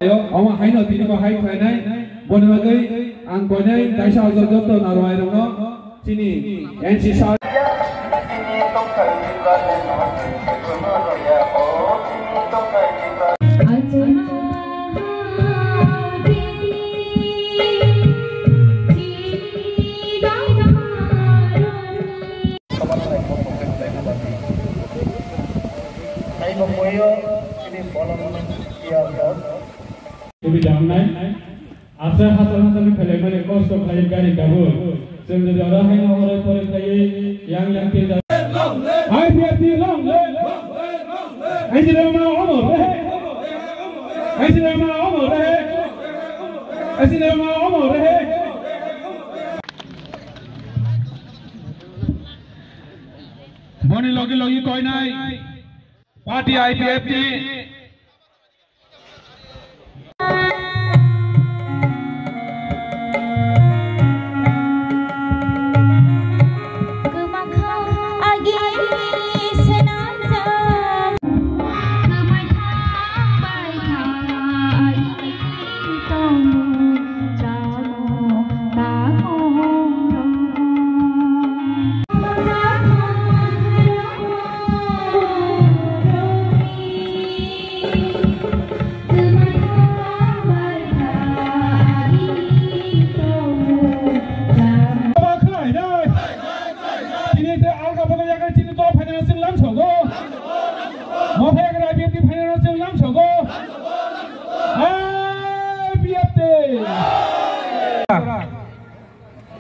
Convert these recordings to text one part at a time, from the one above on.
Oma haino tini ko hai khainai bonwagai ang koinai daisa jojo to narwai rongo chini NC sa Asal hasil film ini kos klien kali kabur. Sebenarnya orang yang orang yang tidak. IPFT long. Asyik mana umur deh. Boni logi koi nai. Party IPFT.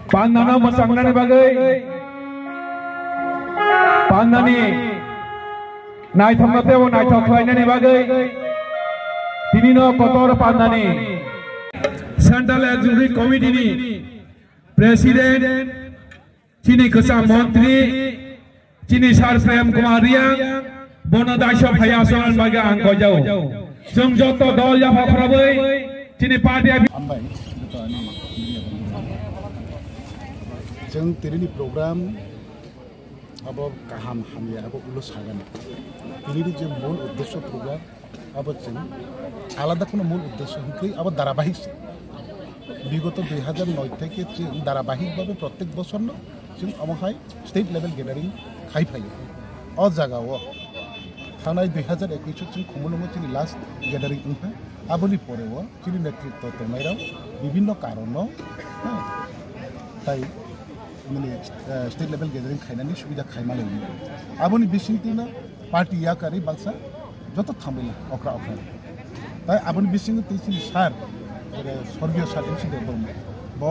Pandana masangna bagai pandani nai thamate wo nai thokhlaina ni bagai tinino kotor pandani Central Executive Committee ni President chini kesa Mantri chini Sar Prem Kumar Riang bono daisho phayasan bagai angko jauh jong joto dol ya phrabai chini party जों तेरेनि programme अब गाहाम हामया अब उल्लस हागोन तेरेनि जे मूल उद्देश्य programme अब जों आलादा कोनो मूल उद्देश्य हकै अब धाराबाहिक विगत 2009 থেকে जों धाराबाहिकভাবে प्रत्येक बছर जों अमहाय स्टेट लेवल गैदरिंग खाइफायो अ जागाव थानाय 2021 जों खमलमो जोंनि लास्ट गैदरिंग उनहा आबनि परेव जोंनि नेतृत्व तनायराव विभिन्न कारण ताई माने स्टेट लेवल गैदरिंग खाइनानि सुबिदा खाइमाले आबनि बिसिंतिना पार्टी याकारि बांसा जत थांबेला अख्रा ताई आबनि बिसिंग तिसिनि सार स्वर्गीय साथिंसि देबम ब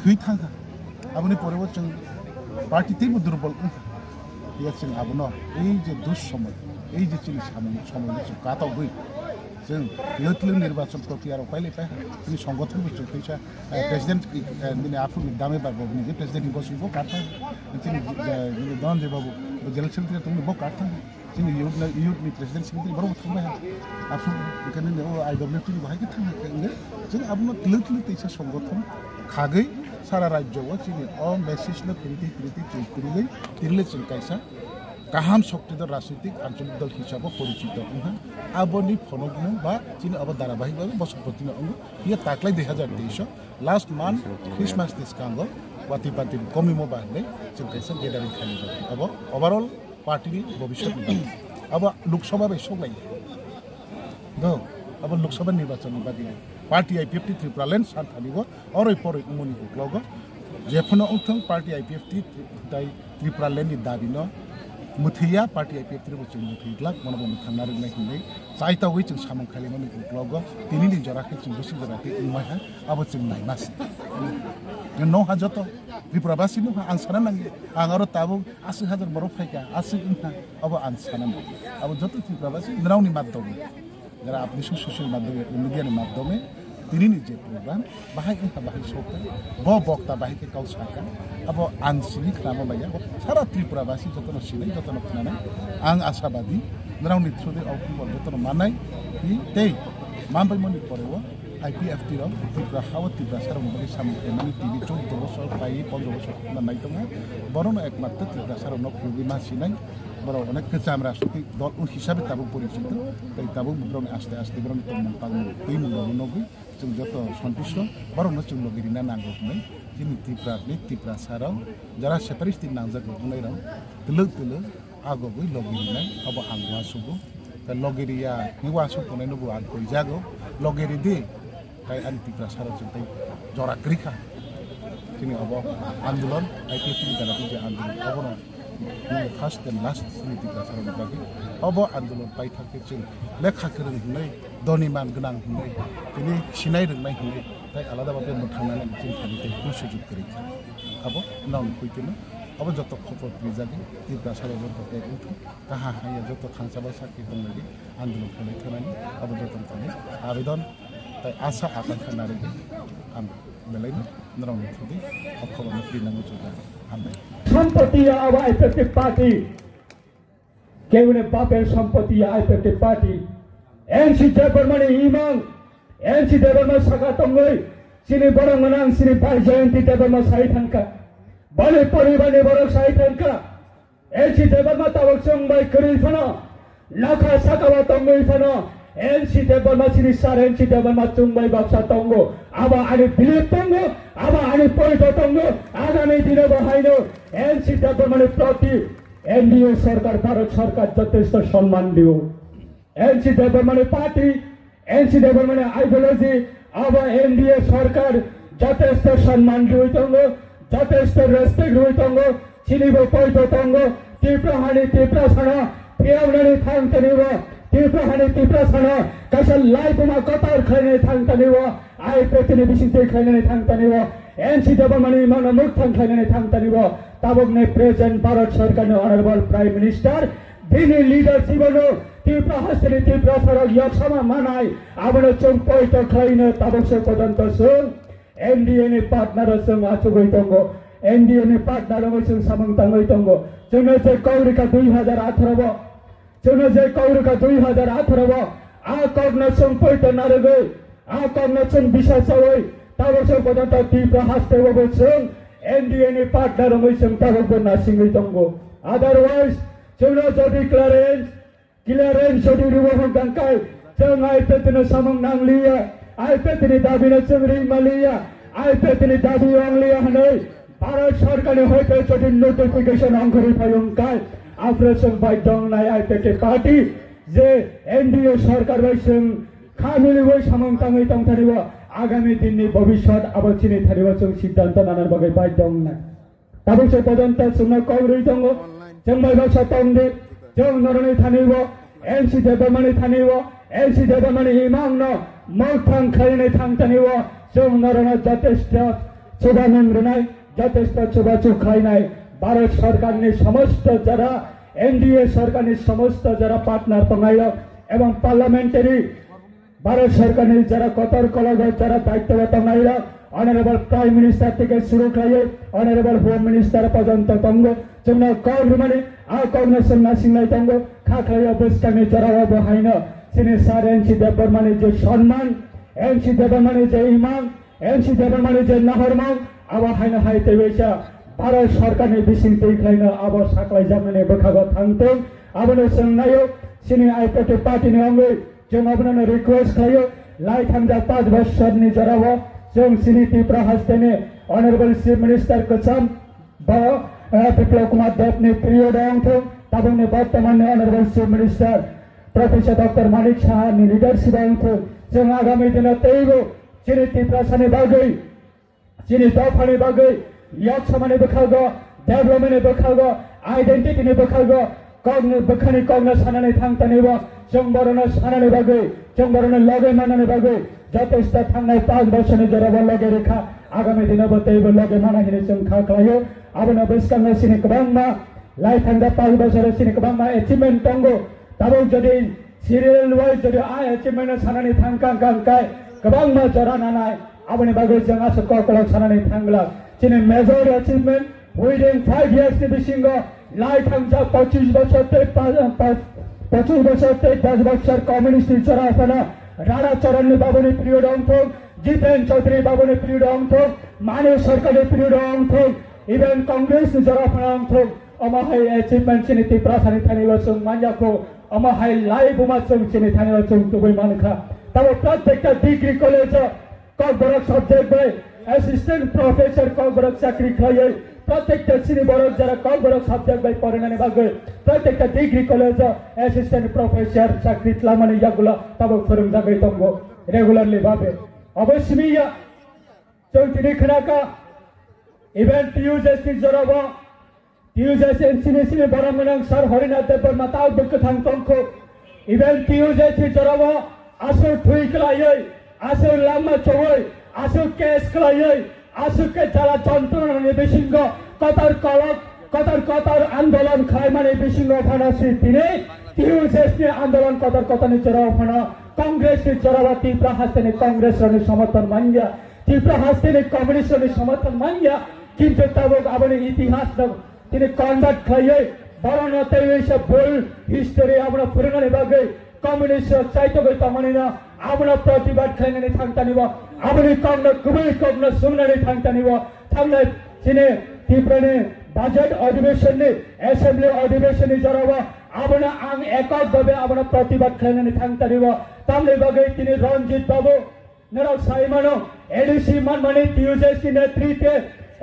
थै थांगा आबनि परेव जों पार्टी तेबो दुर्बल या जों आबनो एइ जे दुस समय एइ जे चिनि समय जों कातावबै जों लोथलो निर्वाचन प्रक्रिया पाइले पाइ जोंनि संगठन जों फैसा प्रेसिडेंट दिनै आफुनि दामे बारबनि जे प्रेसिडेंट गसिबो काटा जोंनि दन जे बाबु जनरल सेक्रेटारि तुमनि बो काटा जोंनि युथनि प्रेसिडेंट सेक्रेटारि बरो थांबाय आफु बेखायनो आईडब्लिउटी नि बाहाय थांबाय जों आबनो लोथलो तैसा संगठन खागै सारा राज्यआव जोंनि अ मेसेजनो फिरिति चौकुरिलै तिरले जों कायसा गाहाम शक्तिधर राजनीतिक आंचलिक दल हिसाबै परिचित आबनि फनगनु बा चिन अब धाराबाहिकভাবে बसपतिनो अंग ये ताकलाई 2023 लास्ट मंथ क्रिसमस दिसकांगो वाति पार्टी कमिमो बाहले जों कैसे गेदारिं खालामो अब ओवरऑल पार्टीनि भविष्य अब लोकसभा बैसोलाय दो अब लोकसभा निर्वाचन बादि पार्टी आईपीएफटी त्रिपुरालैंड सानथानिबो अरै परै उमनि हुक्लावगो जेफनो उथं पार्टी आईपीएफटी दाय त्रिपुरालैंड नि दाबिनो मुथैया पार्टी आईपीएफटी जों मुथैग्ला मनबो मुथांनार नायखिनै जायतावै जों सामं खालिमानि हुक्लावगो दिनैनि जराखै जों गोसो जराखै उमाहा अब जों नायमास न हाजत त्रिपुराबासी न आं साना नांगे आं आरो ताबो 80,000 बर' फायका 80 इनहा अब आं साना अब जत त्रिपुराबासी रावनि माध्यमे যারা আপনি সোশ্যাল মাধ্যমে মিডিয়ার মাধ্যমে তিনিনি যে প্রোগ্রাম বাহাই ইনহা বাহাই সৌকা ব বক্তা বাহাইকে কাউ সাকা अब आं सिनि खालामो बाया सारा त्रिपुराबासी जतन सिनै जतन खानानै आं आशाबादी रावनि थ्रुदे अखुब जतन मानाय हि तै मामबाय मनि परेव IPFT র ত্রিপুরা হাওয়া ত্রিপুরা সারমনি সামনে তিনি 14 বছর প্রায় 15 বছর নামাই দङ বরং একমাত্র ত্রিপুরা সারমন খুবই মাসিনাই বড় অনেক কিছু আমরা দল হিসাবে তাবো পরিচিত তাই তাবো বরং আস্তে আস্তে বরং এই মূল্য নগৈ जों যত সন্তুষ্ট বরং जों লগিরিনা নাঙ্গো হই যিনি ত্রিপুরা সারাও যারা সেপারেটিস্ট নাंजागो बुंनाय राव तलक तलक आगोबै লগিরিনা अब आंगवा सुबु লগেরিয়া নিওয়া সুপনে নবু আগ কই জাগো লগেরি দি তাই ত্রিপুরা সারাও जों তাই জরাগ্রিখা जोंनि अब आन्दोलन आइपिएफटी दालानि जे आन्दोलन अबनो फार्स्ट एंड लास्ट ত্রিপুরা सारावनि बागै अब आन्दोलन पाइ थाखै जों लेखा गोरों होननाय धनिमान गोनां होननाय दिनै सिनाय रोंनाय होननाय তাই আলাদাভাবে মোঠানাनै जों थानिते सुजुग करिखा अब नाव फैतेनो अब যত খবর প্রিজাগে ত্রিপুরা সারাও যত এক উঠো কাহা হাইয়া যত থাংসাবা সাকি হননাय आन्दोलन खालाय थानानै अब যত थाने आवेदन তাই आशा आकांक्षा नारेगे आं बेलायनो नावनि थुदि अखबारनो प्रिनांगौ जोगा हामबाय সম্পত্তি আবার আইপিএফটি পার্টি কেউনে বাপের সম্পত্তি আইপিএফটি পার্টি এনসি দেববর্মনি ইমাং এনসি দেববর্মা সাকা তঙ্গই সিনি বড় মনাং সিনি পাই জয়ন্তী দেববর্মা সাই থাঙ্কা বলে পরিবারে বড় সাই থাঙ্কা এনসি দেববর্মা তাবক সংবাই করি ফানো লাখা সাকাবা তঙ্গই ফানো এনসি দেববর্মা সিনি সার এনসি দেববর্মা চুংবাই বাপসা তঙ্গ আবা আনি বিলিপ তঙ্গ আবা আনি পরিত তঙ্গ আগামী দিনে বহাইনো এনসি দেববর্মানি প্রতি এনডিএ সরকার ভারত সরকার যথেষ্ট সম্মান দিও এনসি দেববর্মানি পার্টি এনসি দেববর্মানি আইডিওলজি আবা এনডিএ সরকার যথেষ্ট সম্মান দিও তঙ্গ যথেষ্ট রেসপেক্ট দিও তঙ্গ চিনিব পরিত তঙ্গ তীব্রহানি তীব্র সানা ফিয়াউনানি থাংতনিব তীব্রহানি তীব্র সানা কাশাল লাইফमा कतार खाइने थांतनिव आइपिएफटी बिसिंते खाइने थांतनिव एनसी देबबर्मानि मानो मुख थांखाइने थांतनिव ताबकने प्रेजेंट भारत सरकारनि अनरेबल प्राइम मिनिस्टर दिनै लिडारशिपनो তীব্র हस्तनि তীব্র सरक यक्षमा मानाय आबनो जों पयत खाइने ताबकसे पर्यन्त जों एनडिए नि पार्टनार जों आचुगै दङ एनडिए नि पार्टनार जों सामंताङै दङ जोंनो जे कौरिका 2018 जोंनो जे कौरिका 2018 आ कग्नसन पयत नारगै आ कग्नसन बिसासै ताबकसे पर्यन्त তীব্র हस्तेबो जों एनडिए नि पार्टनार जों ताबकबो नासिङै दङ अदरवाइज जोंनो जदि क्लियरेन्स जदि रिबोहन गांखाय जों आइपिएफटी सामं नांलिया आइपिएफटी दाबिनो जों रिमालिया आइपिएफटी दाबि आंलिया हनै भारत सरकारनि हयतो जदि नोटिफिकेशन अंगरि फायंखाय आफ्रो जों बायदंनाय आइपिएफटी पार्टी जे एनडिए सरकार जों खामिलिबै सामंताङै दंथारिब आगामी दिननि भबिष्यत आबचिनि थारिब जों सिद्धांत नानार बागै बायदंनाय ताबकसे पर्यन्त जोंनो कौरि दङ जों बायबाक्सा तंदि जों नरनै थानिब एनसि देबबर्मानि थानिब एनसि देबबर्मानि इमांनो मोगथां खाइने थांतनिब जों नरना यथेष्ट सुबा नंग्रोनाय यथेष्ट सुबा चुखाइनाय भारत सरकारनि समस्त যারা एनडीए सरकारनि समस्त যারা पार्टनार दंगाय एवं पार्लियामेंटारि भारत सरकारनि যারা कतर कलग যারা दायित्व दंगाय অনারেবল প্রাইম মিনিস্টার থেকে শুরু করে অনারেবল হোম মিনিস্টার পর্যন্ত দङ जोंनो गभर्नमेन्टनि आ कग्नसन नासिंनाय दङ खाख्लायाव बोसकानि जराव बहायनो सिनि सार एनसि देबबर्मानि जे सम्मान एनसि देबबर्मानि जे इमान एनसि देबबर्मानि जे नाहरमां आबा हायनो हायतेबेसा भारत सरकारनि बिसिंथै खायनो आबा साख्लाय जामनानै बोखागो थांथों आबनो सोंनायो सिनि आइपिएफटी पार्टीनि अङ्गै जों आबनो रिक्वेस्ट खायो लाइ थांजा 5 बोसोरनि जराव जों सिनि তীব্র हस्तेनि अनरेबल चीफ मिनिस्टर कोचाम बिप्लव कुमार देवनि पिरियड अंथों ताबंनि बर्तमान honourable chief minister professor doctor Manik साहानि लिडारशिप अंथों जों आगामी दिनाव तैबो सिनि তীব্র सानि बागै सिनि दफानि बागै यक्षमानि बोखागो डेभलपमेन्टनि बोखागो आइडेन्टिटिनि बोखागो बोखानि कग्न सानानै थांतनिब जों बरनो सानानि बागै जों बरनो लगे मानानि बागै यथेष्ट थांनाय 5 बोसोरनि जराव लगे रेखा आगामी दिनाव तैबो लगे मानाहिनि जों खाख्लायो आबनो बोसकांनो सिनि गोबांमा लाइ थांजा 5 बोसोर सिनि गोबांमा एचिभमेन्ट दङ ताबो जदि सिरियल वाइज जदि आ एचिभमेन्ट सानानै थांखांखाय गोबांमा जरा नानाय आबनि बागै जों आसो ककल सानानै थांला सिनि मेजर एचिभमेन्ट उइदिन 5 years नि बिसिंगो लाइ थांजा 25 बोसोर 25 बोसोर 10 बोसोर कम्युनिस्ट जरा फना রানা চরণ বাবুনি পিরিয়ড অংশ জিতেন চৌধুরী বাবুনি পিরিয়ড অংশ মানব সরকারের পিরিয়ড অংশ ইভেন কংগ্রেস জরাফনা অংশ अमाहाय अचिभमेंट चिनी तिप्रासानि थानिबा जों मान्याखौ अमाहाय लाइभ उमा जों चिनी थानिबा जों दुबै मानखा तब प्रत्येकटा degree college Kokborok subject by assistant professor Kokborok चाकरी खायै प्रत्येकटा चिनी बरक जरा ककबरक सब्जेक्ट बाय पढनानै बागै प्रत्येकटा डिग्री कलेज असिस्टेंट प्रोफेसर चाकरी लामानि यागुला तब फोरोंजागै दंगो रेगुलारलि भाबे अवश्यमिया जों दिनै खोनाका इभेन्ट यूजेसनि जराबा यूजेस एनसीबीसी बरमगोनां सार हरिनाथ देवबर्मा ताव गोथां तंखौ इभेन्ट यूजेसनि जराबा आसु थुइ खालायै आसु लामा चौयै आसु केस खालायै आसु के जरा जन्त्रनानि बिसिंग कतार आन्दोलन खालामनानै बिसिंग फानासि दिनै यूजेसनि आन्दोलन कतारनि जराव फाना कांग्रेसनि जराबा तीव्र हस्तेनि कांग्रेसनि समर्थन मानिया तीव्र हस्तेनि कम्युनिस्टनि समर्थन मानिया किन्तु तब आबनि इतिहास তিনি কনভার্ট খাইয়ে বরণ তেইশে ভুল হিস্টোরি আমরা ফুরনানি বাগै কমিউনিস্ট চাইতো গই তামানিনা আমরা প্রতিবাদ খাইনানি থাংতানিব আবনি কংনা গুबै কংনা सुंनानि थांतानिब थांनाय दिनै तीव्रनि बाजेट अधिवेशननि एसेम्बली अधिवेशननि जराबा आबना आं एकक भाबे आबना प्रतिबाद खाइनानि थांतानिब तामनि बागै दिनै रंजित बाबु नरक साइमानो एडीसी मानमानि यूजेसनि नेतृत्वे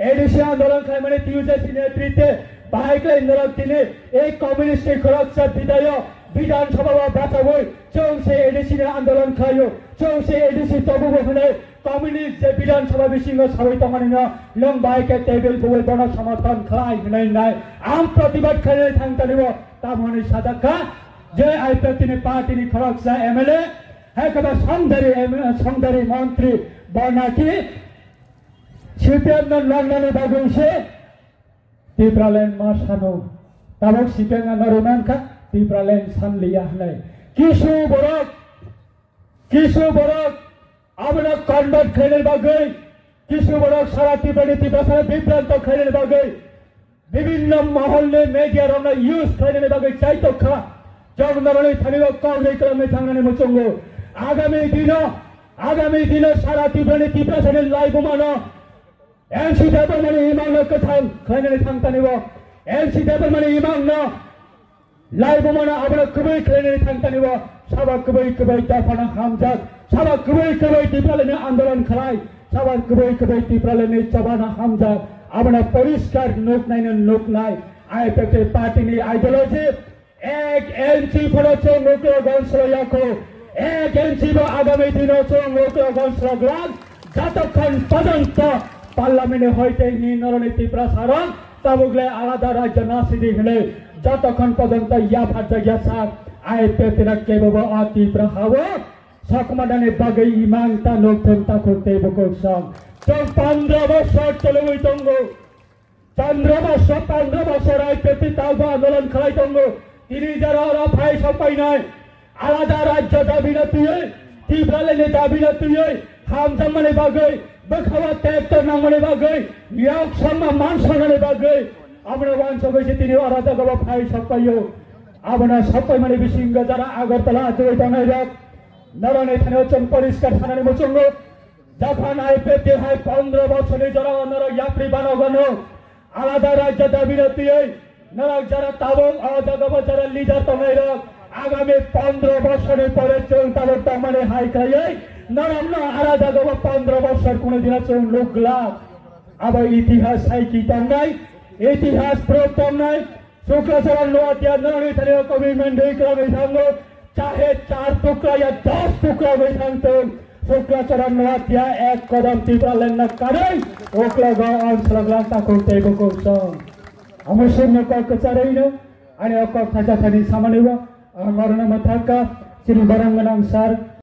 एडीसी आंदोलन खालामनानै यूजेसनि नेतृत्वे बाहायग्लाय नरक दिनै एक कम्युनिस्ट खरकसा विधायक विधानसभा बाथाबै चौसे एडीसी आंदोलन खायो चौसे एडीसी तबुबो होनाय कम्युनिस्ट जे विधानसभा बिसिंग साबै तमानिना नों बाहायके टेबल बुबै बना समर्थन खालाय होनाय नाय आं प्रतिबाद खालामनानै थांतानिब तामनि सादाखा जे आइपिएफनि पार्टीनि खरकसा एमएलए हेकबा संदारी मंत्री बनाकी सिपिएम लांनानै बागैसे तीव्रलेन मासानो ताबक सिपिएम नरमानखा तीव्रलेन सानलिया होनाय किसु बरक आबना कन्वर्ट खाइनाय बागै किसु बरक सारा तीव्रनि तीव्रसा विभ्रांत खाइनाय बागै विभिन्न महलनि मीडिया रंना यूज खाइनाय बागै चाइतोखा जगनरनि थानिबा काउरै खालामनाय थांनानै मोचंगो आगामी दिन सारा तीव्रनि तीव्रसानि लाइभ मानो एनसी देवबर्मानि इमांनो गोथां खालामनानै थांतानिब एनसी देवबर्मानि इमांनो लाइभ मानो आबना गुबै खालामनानै थांतानिब साबा गुबै दाफाना हामजाक साबा गुबै तीव्रलेनि आंदोलन खालाय साबा गुबै तीव्रलेनि जबाना हामजाक आबना परिष्कार नुकनाय आइपिएफ पार्टीनि आइडियोलॉजी एक एनसी फरचो नुकलो गनस्रयाखौ एक एनसी आगामी दिनाव जों नुकलो गनस्रग्लाक যতক্ষণ পর্যন্ত पार्लामेंट হইতে নরনীতি প্রসারণ তাবুগলে আলাদা রাজ্য না সিদ্ধি হলে যতক্ষণ পর্যন্ত ইয়াফার জায়গা সাত আইপিএফ কেবল অতীব্র হাওয়া সকমাদানে বাগৈ ইমাংতা নকথা করতে বকসং जों 15 বছর চলবই দঙ্গো 15 বছর আইপিএফ তাওবা আন্দোলন খালাই দঙ্গো তিনি যারা রাফাই সপাইনাই আলাদা রাজ্য দাবি না তুই तीव्रलेनि दाबि ना तुই हामजामानि बागै बखावा ट्रेक्टर नांगमानि बागै याक सन्मान मान सन्माननि बागै आबना वानसबैसे दिनै आलादा गबा फाइ सपायो आबना सपाइमानि बिसिंग जारा आगरतला जय दंनाय रक नरनै थानायाव जों परिष्कार थानानै मोचंगो जापान आइपिएफ देहाय 15 বছরनि जारा नर याफ्रि बानावगानो आलादा राज्य दाबि ना तुই नरक जारा ताबो आलादा गबा जारा लिडार दंनाय रक आगामी 15 বছরের পরে जों ताबो तमाने हाय खायै नरमना आलादा गबा 15 বছর কোনো দিন जों लोगला अब इतिहास साइकी दंनाय इतिहास प्रूफ दंनाय शुक्राचार्य लोहाटिया नरनै थानायाव कमिटमेंट दैखांनाय थांगो चाहे 4 टुकड़ा या 10 टुकड़ा दैखांथों शुक्राचार्य लोहाटिया एक कदम तीव्रलेन कारै ओक्लागा अनसलग्लांता करते बकसं अमरसिंह कचारैनो आणि अकक थाजाथानि सामानिबा मरना मथाका श्री बरंगनां सार